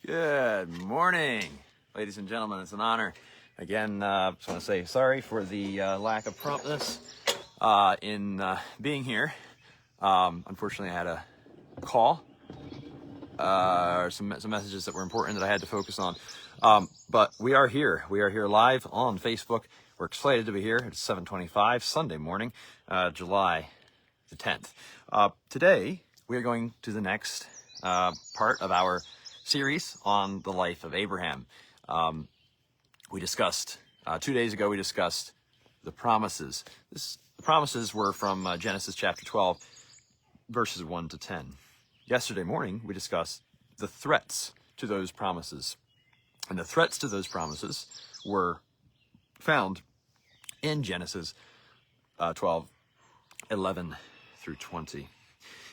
Good morning, ladies and gentlemen. It's an honor. Again, just want to say sorry for the lack of promptness in being here. Unfortunately, I had a call, some messages that were important that I had to focus on. But we are here. We are here live on Facebook. We're excited to be here. It's 7:25 Sunday morning, July the 10th. Today, we are going to the next part of our series on the life of Abraham. We discussed 2 days ago. We discussed the promises. The promises were from Genesis chapter 12, verses 1 to 10. Yesterday morning, we discussed the threats to those promises, and the threats to those promises were found in Genesis 12, 11 through 20.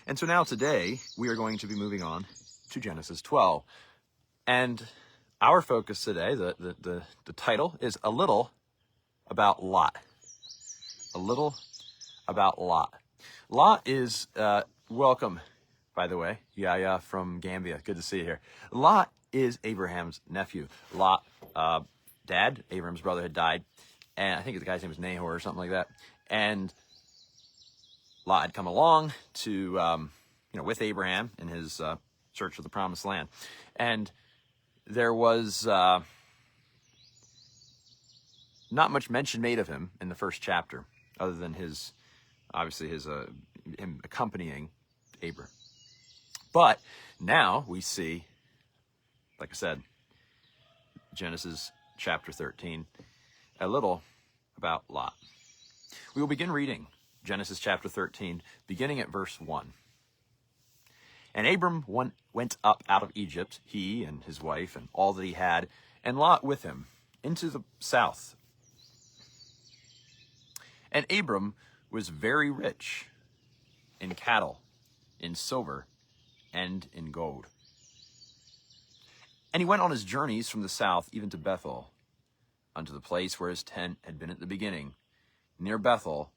And so now today, we are going to be moving on to Genesis 12. And our focus today, the title is A Little About Lot. A Little About Lot. Lot is, welcome, by the way, Yaya from Gambia. Good to see you here. Lot is Abraham's nephew. Lot, dad, Abraham's brother, had died. And I think the guy's name was Nahor or something like that. And Lot had come along to, with Abraham in his search for the promised land. And there was not much mention made of him in the first chapter, other than him accompanying Abram. But now we see, like I said, Genesis chapter 13, a little about Lot. We will begin reading Genesis chapter 13, beginning at verse 1. And Abram went up out of Egypt, he and his wife and all that he had, and Lot with him, into the south. And Abram was very rich in cattle, in silver, and in gold. And he went on his journeys from the south even to Bethel, unto the place where his tent had been at the beginning, near Bethel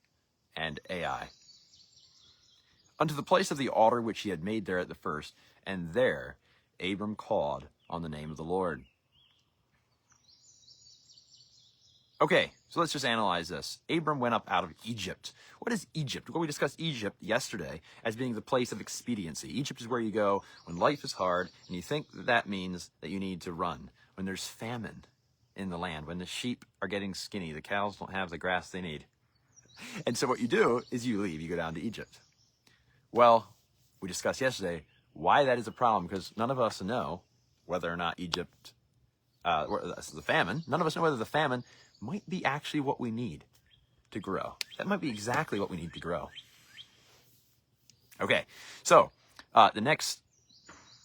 and Ai, unto the place of the altar which he had made there at the first, and there Abram called on the name of the Lord. Okay, so let's just analyze this. Abram went up out of Egypt. What is Egypt? Well, we discussed Egypt yesterday as being the place of expediency. Egypt is where you go when life is hard, and you think that means that you need to run. When there's famine in the land, when the sheep are getting skinny, the cows don't have the grass they need. And so what you do is you leave, you go down to Egypt. Well, we discussed yesterday why that is a problem, because none of us know whether or not Egypt, the famine, none of us know whether the famine might be actually what we need to grow. That might be exactly what we need to grow. Okay, so the next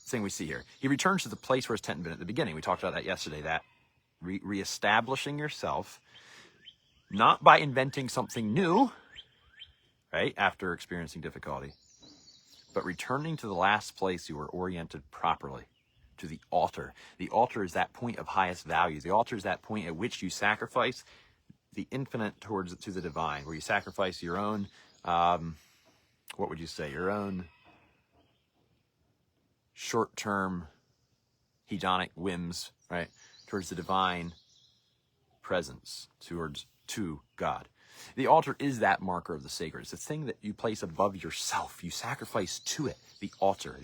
thing we see here, he returns to the place where his tent had been at the beginning. We talked about that yesterday, that reestablishing yourself, not by inventing something new, right, after experiencing difficulty, but returning to the last place you were oriented properly, to the altar. The altar is that point of highest value. The altar is that point at which you sacrifice the infinite to the divine, where you sacrifice your own, your own short-term hedonic whims, right, towards the divine presence, to God. The altar is that marker of the sacred. It's the thing that you place above yourself. You sacrifice to it, the altar.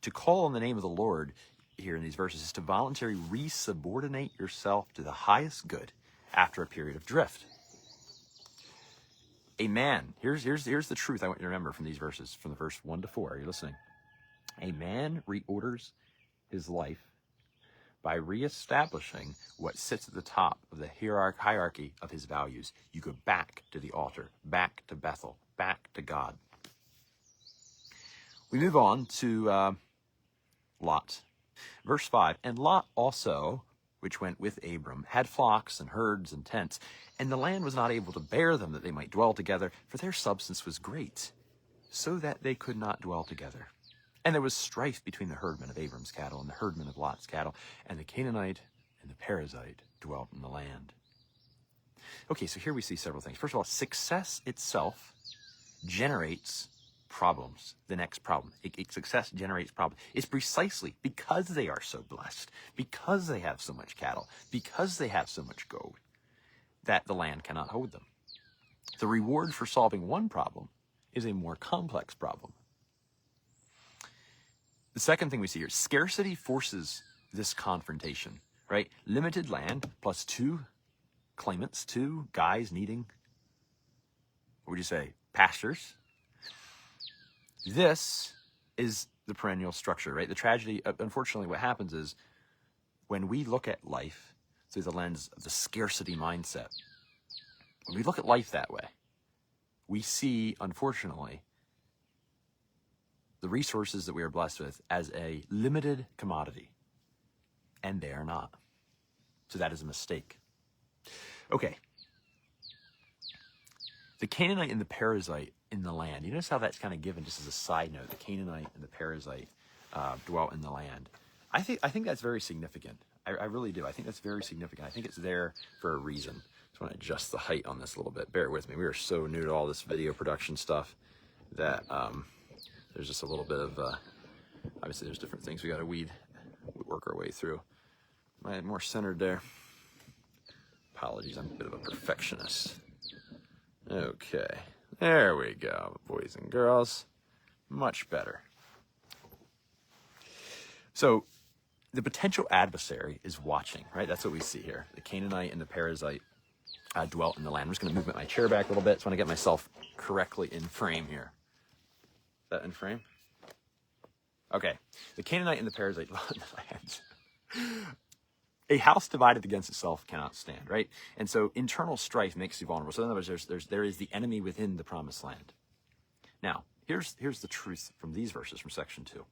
To call on the name of the Lord here in these verses is to voluntarily resubordinate yourself to the highest good after a period of drift. A man, here's the truth I want you to remember from these verses, from the verse 1 to 4. Are you listening? A man reorders his life by reestablishing what sits at the top of the hierarchy of his values. You go back to the altar, back to Bethel, back to God. We move on to Lot. Verse 5, and Lot also, which went with Abram, had flocks and herds and tents, and the land was not able to bear them, that they might dwell together, for their substance was great, so that they could not dwell together. And there was strife between the herdmen of Abram's cattle and the herdmen of Lot's cattle, and the Canaanite and the Perizzite dwelt in the land. Okay, so here we see several things. First of all, success itself generates problems, the next problem. Success generates problems. It's precisely because they are so blessed, because they have so much cattle, because they have so much gold, that the land cannot hold them. The reward for solving one problem is a more complex problem. The second thing we see here, scarcity forces this confrontation, right? Limited land plus two claimants, two guys needing, what would you say, pastures. This is the perennial structure, right? The tragedy, unfortunately, what happens is when we look at life through the lens of the scarcity mindset, when we look at life that way, we see, unfortunately, the resources that we are blessed with as a limited commodity, and they are not. So that is a mistake. Okay. The Canaanite and the Perizzite in the land. You notice how that's kind of given just as a side note. The Canaanite and the Perizzite dwelt in the land. I think that's very significant. I really do. I think that's very significant. I think it's there for a reason. I just want to adjust the height on this a little bit. Bear with me. We are so new to all this video production stuff that there's just a little bit of, obviously there's different things we got to work our way through. Am I more centered there? Apologies, I'm a bit of a perfectionist. Okay, there we go, boys and girls. Much better. So the potential adversary is watching, right? That's what we see here. The Canaanite and the Perizzite dwelt in the land. I'm just going to move my chair back a little bit. So I want to get myself correctly in frame here. Is that in frame? Okay. The Canaanite and the Perizzite dwelt in the land. A house divided against itself cannot stand, right? And so internal strife makes you vulnerable. So in other words, there is the enemy within the promised land. Now, here's the truth from these verses from section 2.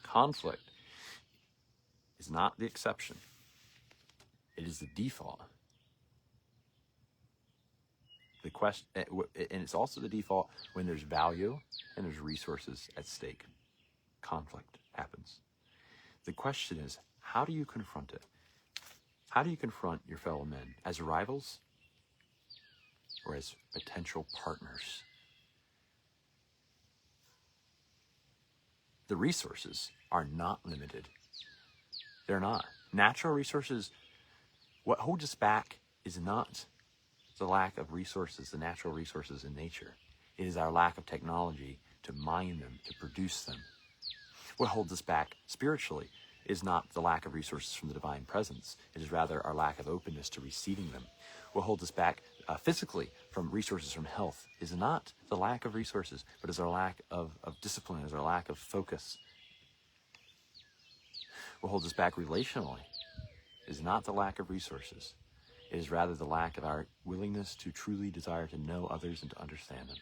Conflict is not the exception. It is the default. The question, and it's also the default when there's value and there's resources at stake. Conflict happens. The question is, how do you confront it? How do you confront your fellow men? As rivals or as potential partners? The resources are not limited. They're not. Natural resources, what holds us back is not the lack of resources, the natural resources in nature. It is our lack of technology to mine them, to produce them. What holds us back spiritually is not the lack of resources from the divine presence. It is rather our lack of openness to receiving them. What holds us back physically from resources from health is not the lack of resources, but is our lack of discipline, is our lack of focus. What holds us back relationally is not the lack of resources. It is rather the lack of our willingness to truly desire to know others and to understand them.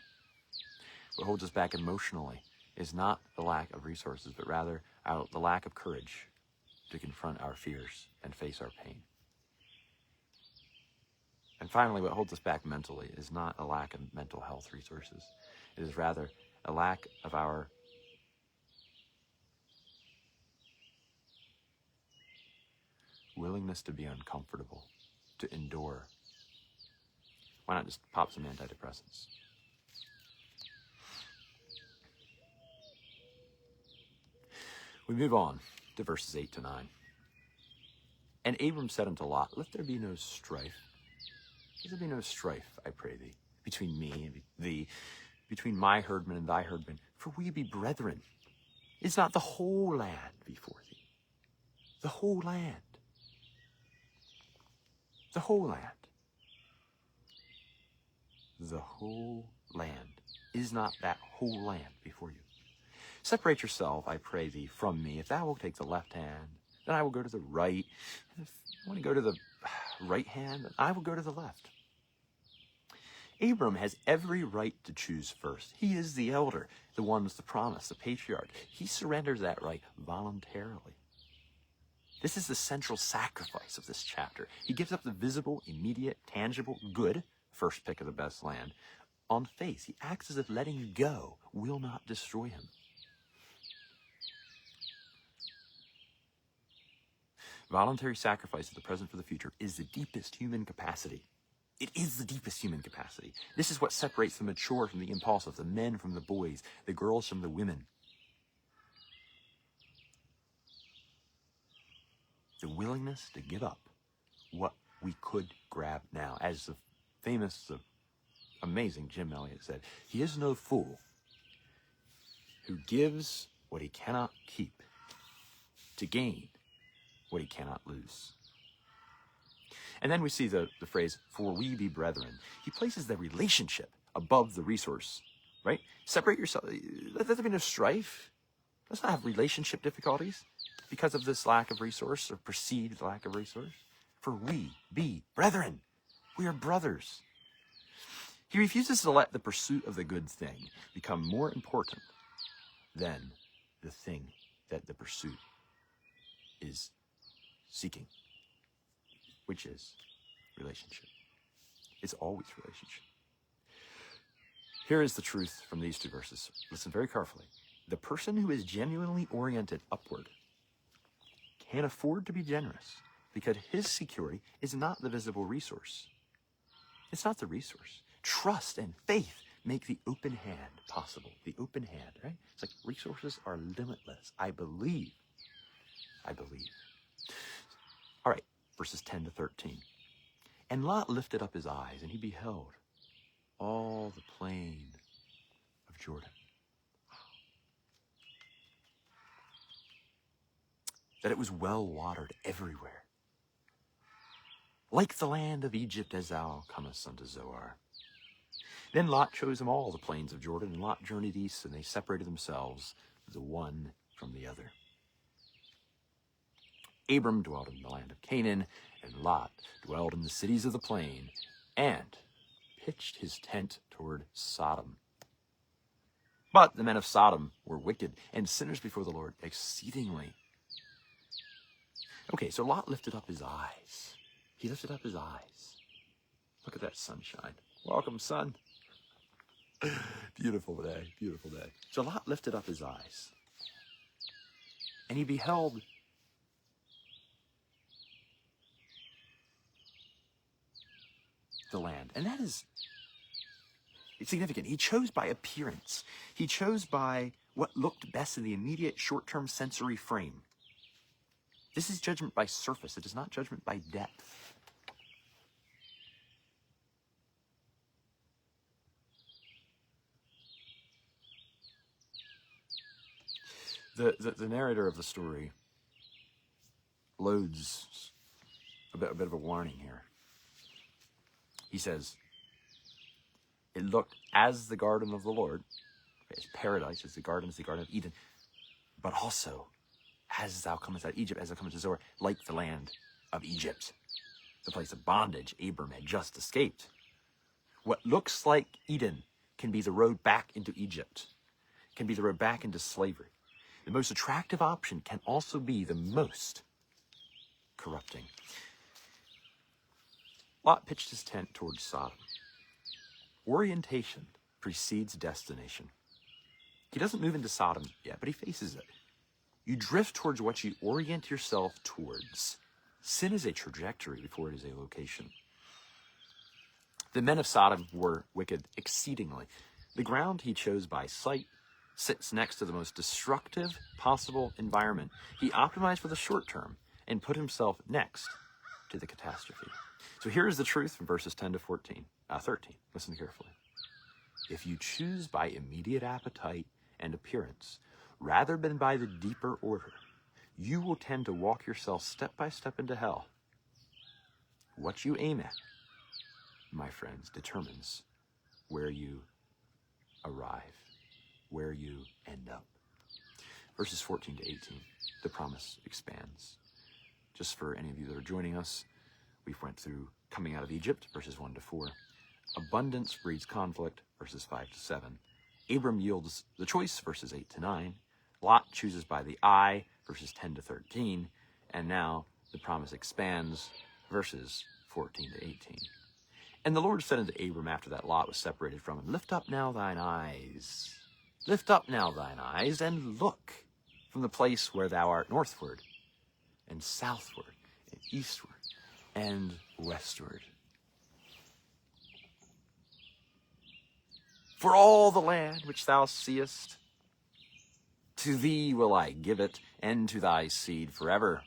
What holds us back emotionally is not the lack of resources, but rather the lack of courage to confront our fears and face our pain. And finally, what holds us back mentally is not a lack of mental health resources. It is rather a lack of our willingness to be uncomfortable, to endure. Why not just pop some antidepressants? We move on to verses 8 to 9. And Abram said unto Lot, let there be no strife. Let there be no strife, I pray thee, between me and thee, between my herdmen and thy herdmen, for we be brethren. Is not the whole land before thee? The whole land. The whole land. The whole land. Is not that whole land before you? Separate yourself, I pray thee, from me. If thou wilt take the left hand, then I will go to the right. And if you want to go to the right hand, then I will go to the left. Abram has every right to choose first. He is the elder, the one with the promise, the patriarch. He surrenders that right voluntarily. This is the central sacrifice of this chapter. He gives up the visible, immediate, tangible, good, first pick of the best land, on faith. He acts as if letting go will not destroy him. Voluntary sacrifice of the present for the future is the deepest human capacity. It is the deepest human capacity. This is what separates the mature from the impulsive, the men from the boys, the girls from the women. The willingness to give up what we could grab now. As the famous, amazing Jim Elliot said, he is no fool who gives what he cannot keep to gain what he cannot lose. And then we see the phrase, for we be brethren. He places the relationship above the resource, right? Separate yourself. Let there be no strife. Let's not have relationship difficulties because of this lack of resource or perceived lack of resource. For we be brethren. We are brothers. He refuses to let the pursuit of the good thing become more important than the thing that the pursuit is seeking, which is relationship. It's always relationship. Here is the truth from these two verses. Listen very carefully. The person who is genuinely oriented upward can afford to be generous because his security is not the visible resource. It's not the resource. Trust and faith make the open hand possible. The open hand, right? It's like resources are limitless. I believe. All right, verses 10 to 13. And Lot lifted up his eyes, and he beheld all the plain of Jordan. That it was well watered everywhere, like the land of Egypt as thou comest unto Zoar. Then Lot chose them all the plains of Jordan, and Lot journeyed east, and they separated themselves the one from the other. Abram dwelt in the land of Canaan, and Lot dwelled in the cities of the plain, and pitched his tent toward Sodom. But the men of Sodom were wicked and sinners before the Lord exceedingly. Okay, so Lot lifted up his eyes. He lifted up his eyes. Look at that sunshine. Welcome, sun. Beautiful day, beautiful day. So Lot lifted up his eyes, and he beheld the land. And that is significant. He chose by appearance. He chose by what looked best in the immediate short-term sensory frame. This is judgment by surface. It is not judgment by depth. The narrator of the story loads a bit of a warning here. He says, it looked as the garden of the Lord, as paradise, as the garden of Eden, but also as thou comest out of Egypt, as thou comest to Zoar, like the land of Egypt, the place of bondage Abram had just escaped. What looks like Eden can be the road back into Egypt, can be the road back into slavery. The most attractive option can also be the most corrupting. Lot pitched his tent towards Sodom. Orientation precedes destination. He doesn't move into Sodom yet, but he faces it. You drift towards what you orient yourself towards. Sin is a trajectory before it is a location. The men of Sodom were wicked exceedingly. The ground he chose by sight sits next to the most destructive possible environment. He optimized for the short term and put himself next to the catastrophe. So here is the truth from verses 10 to 13. Listen carefully. If you choose by immediate appetite and appearance, rather than by the deeper order, you will tend to walk yourself step by step into hell. What you aim at, my friends, determines where you arrive, where you end up. Verses 14 to 18, the promise expands. Just for any of you that are joining us, we've went through coming out of Egypt, verses 1 to 4. Abundance breeds conflict, verses 5 to 7. Abram yields the choice, verses 8 to 9. Lot chooses by the eye, verses 10 to 13. And now the promise expands, verses 14 to 18. And the Lord said unto Abram after that Lot was separated from him, Lift up now thine eyes. Lift up now thine eyes, and look from the place where thou art northward, and southward, and eastward, and westward. For all the land which thou seest, to thee will I give it, and to thy seed forever.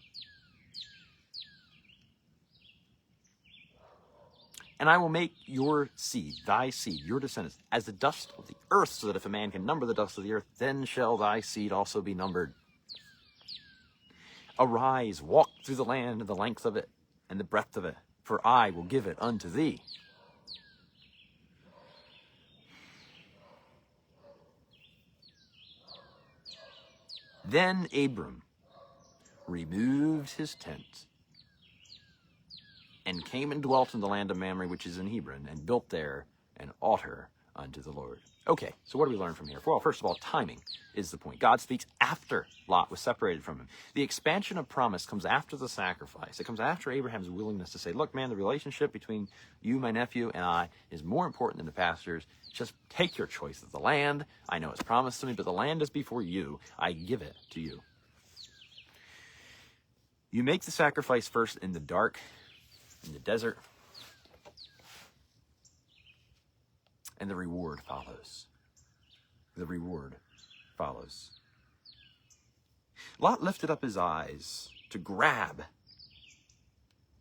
And I will make your seed, thy seed, your descendants, as the dust of the earth, so that if a man can number the dust of the earth, then shall thy seed also be numbered. Arise, walk through the land and the length of it, and the breadth of it, for I will give it unto thee. Then Abram removed his tent, and came and dwelt in the land of Mamre, which is in Hebron, and built there an altar unto the Lord. Okay, so what do we learn from here? Well, first of all, timing is the point. God speaks after Lot was separated from him. The expansion of promise comes after the sacrifice. It comes after Abraham's willingness to say, look, man, the relationship between you, my nephew, and I is more important than the pastures. Just take your choice of the land. I know it's promised to me, but the land is before you. I give it to you. You make the sacrifice first in the dark, in the desert, and the reward follows. The reward follows. Lot lifted up his eyes to grab.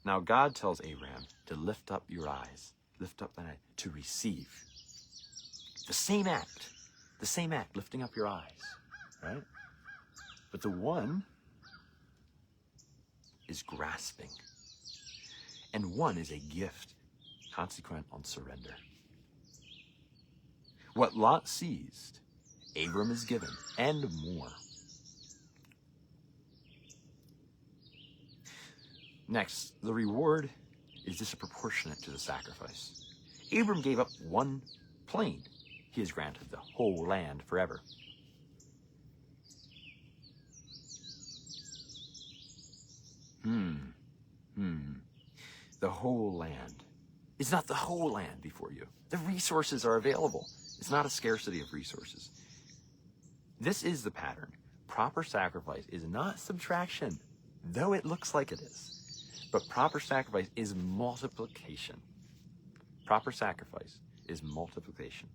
Now God tells Abraham to lift up your eyes, lift up thine eye, to receive. The same act, lifting up your eyes, right? But the one is grasping, and one is a gift, consequent on surrender. What Lot seized, Abram is given, and more. Next, the reward is disproportionate to the sacrifice. Abram gave up one plain. He is granted the whole land forever. The whole land. It's not the whole land before you. The resources are available. It's not a scarcity of resources. This is the pattern. Proper sacrifice is not subtraction, though it looks like it is. But proper sacrifice is multiplication. Proper sacrifice is multiplication.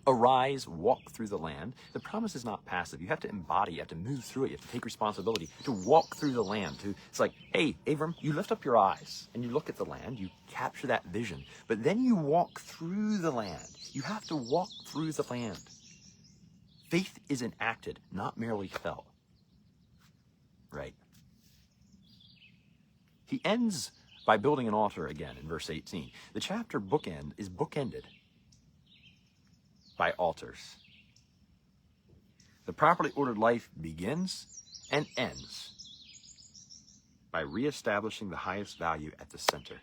Arise, walk through the land. The promise is not passive. You have to embody, you have to move through it, you have to take responsibility to walk through the land. It's like, hey, Abram, you lift up your eyes and you look at the land, you capture that vision, but then you walk through the land. You have to walk through the land. Faith is enacted, not merely felt. Right? He ends by building an altar again in verse 18. The chapter is bookended by altars. The properly ordered life begins and ends by reestablishing the highest value at the center.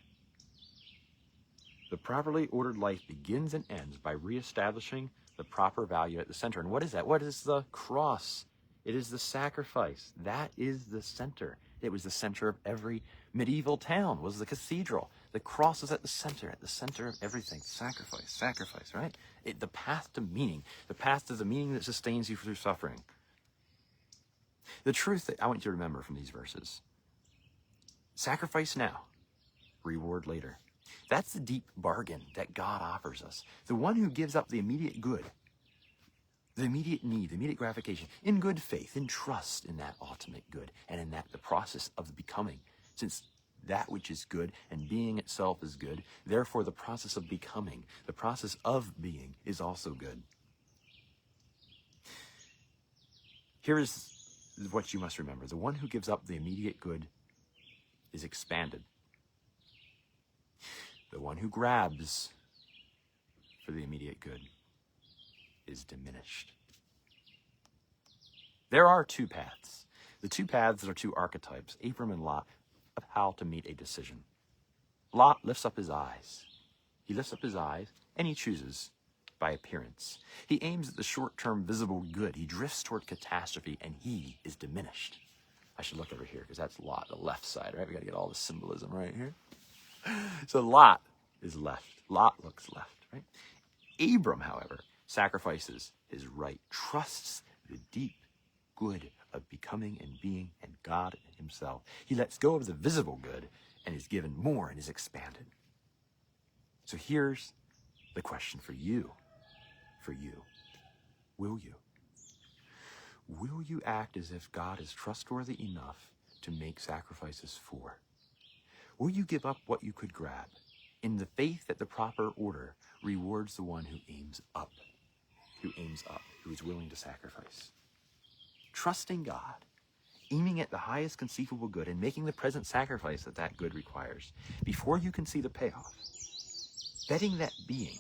The properly ordered life begins and ends by reestablishing the proper value at the center. And what is that? What is the cross? It is the sacrifice. That is the center. It was the center of every medieval town, was the cathedral. The cross is at the center of everything. Sacrifice, right? The path to meaning, the path to the meaning that sustains you through suffering. The truth that I want you to remember from these verses: sacrifice now, reward later. That's the deep bargain that God offers us. The one who gives up the immediate good, the immediate need, the immediate gratification, in good faith, in trust in that ultimate good, and in that the process of the becoming. Since that which is good and being itself is good, therefore the process of becoming, the process of being, is also good. Here is what you must remember. The one who gives up the immediate good is expanded. The one who grabs for the immediate good is diminished. There are two paths. The two paths are two archetypes, Abram and Lot, of how to meet a decision. Lot lifts up his eyes. He lifts up his eyes and he chooses by appearance. He aims at the short-term visible good. He drifts toward catastrophe and he is diminished. I should look over here because that's Lot, the left side, right? We got to get all the symbolism right here. So Lot is left. Lot looks left, right? Abram, however, sacrifices his right, trusts the deep good of becoming and being and God himself. He lets go of the visible good and is given more and is expanded. So here's the question for you. Will you? Will you act as if God is trustworthy enough to make sacrifices for? Will you give up what you could grab in the faith that the proper order rewards the one who aims up, who is willing to sacrifice? Trusting God, aiming at the highest conceivable good and making the present sacrifice that that good requires before you can see the payoff. Betting that being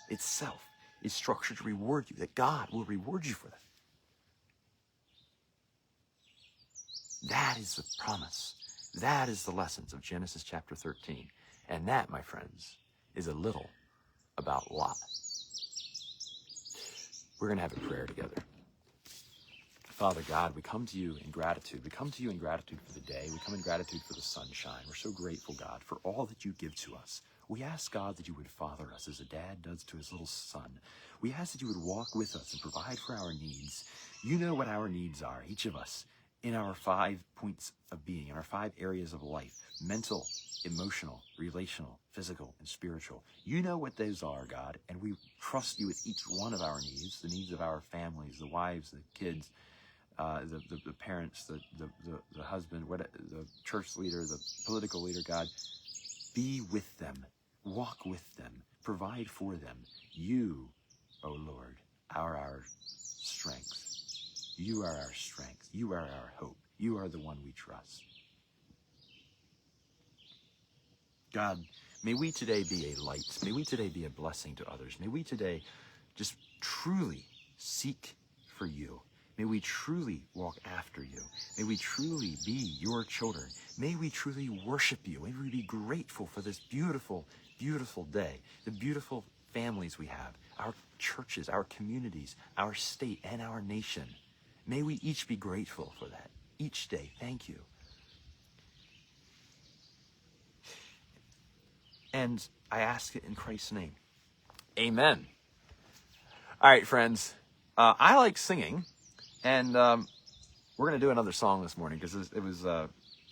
itself is structured to reward you, that God will reward you for that. That is the promise. That is the lessons of Genesis chapter 13. And that, my friends, is a little about Lot. We're going to have a prayer together. Father God, we come to you in gratitude. We come to you in gratitude for the day. We come in gratitude for the sunshine. We're so grateful, God, for all that you give to us. We ask, God, that you would father us as a dad does to his little son. We ask that you would walk with us and provide for our needs. You know what our needs are, each of us, in our 5 points of being, in our 5 areas of life: mental, emotional, relational, physical, and spiritual. You know what those are, God, and we trust you with each one of our needs, the needs of our families, the wives, the kids, the parents, the husband, the church leader, the political leader. God, be with them, walk with them, provide for them. You, O Lord, are our strength. You are our strength. You are our hope. You are the one we trust. God, may we today be a light. May we today be a blessing to others. May we today just truly seek for you. May we truly walk after you. May we truly be your children. May we truly worship you. May we be grateful for this beautiful, beautiful day, the beautiful families we have, our churches, our communities, our state, and our nation. May we each be grateful for that each day. Thank you. And I ask it in Christ's name. Amen. All right, friends. I like singing, and we're going to do another song this morning because it was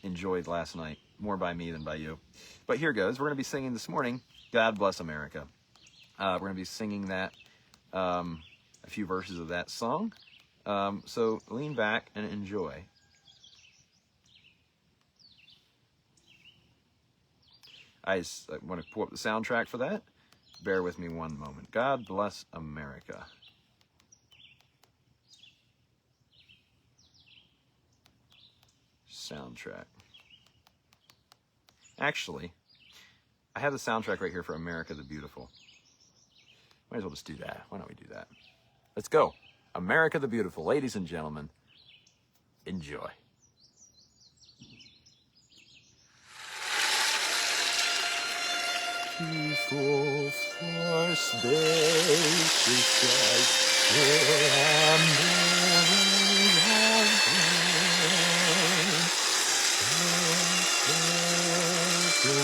enjoyed last night, more by me than by you. But here goes. We're going to be singing this morning, God Bless America. We're going to be singing that, a few verses of that song. So lean back and enjoy. I want to pull up the soundtrack for that. Bear with me one moment. God Bless America. Soundtrack. Actually, I have the soundtrack right here for America the Beautiful. Might as well just do that. Why don't we do that? Let's go. America the Beautiful. Ladies and gentlemen, enjoy. Beautiful for spacious skies, where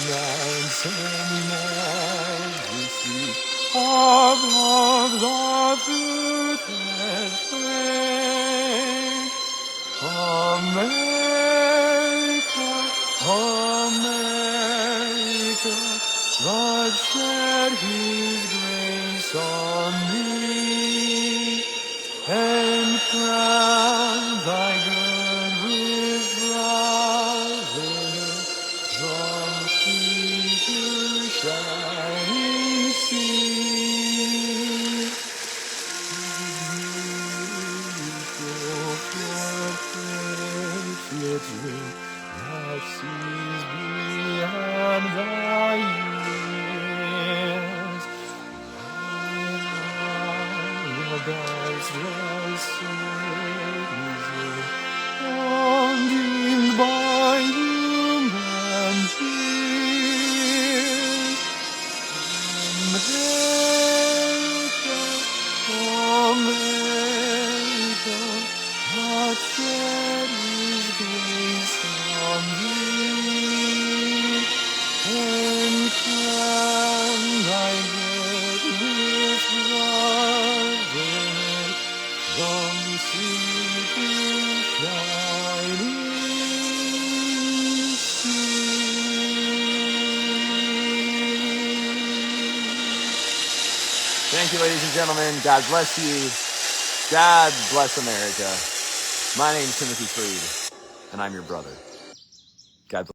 mountains and majesty of the fruited plain. America, America, God shed his grace on thee, and crown thy good with flowers from sea to shining sea. Beautiful patriots ring that seas beyond thy years. Paradise was citizen, longing by human tears. America, America, God shed his grace on thee, and crown thy head with flowers from sea you, ladies and gentlemen. God bless you. God bless America. My name's Timothy Freed, and I'm your brother.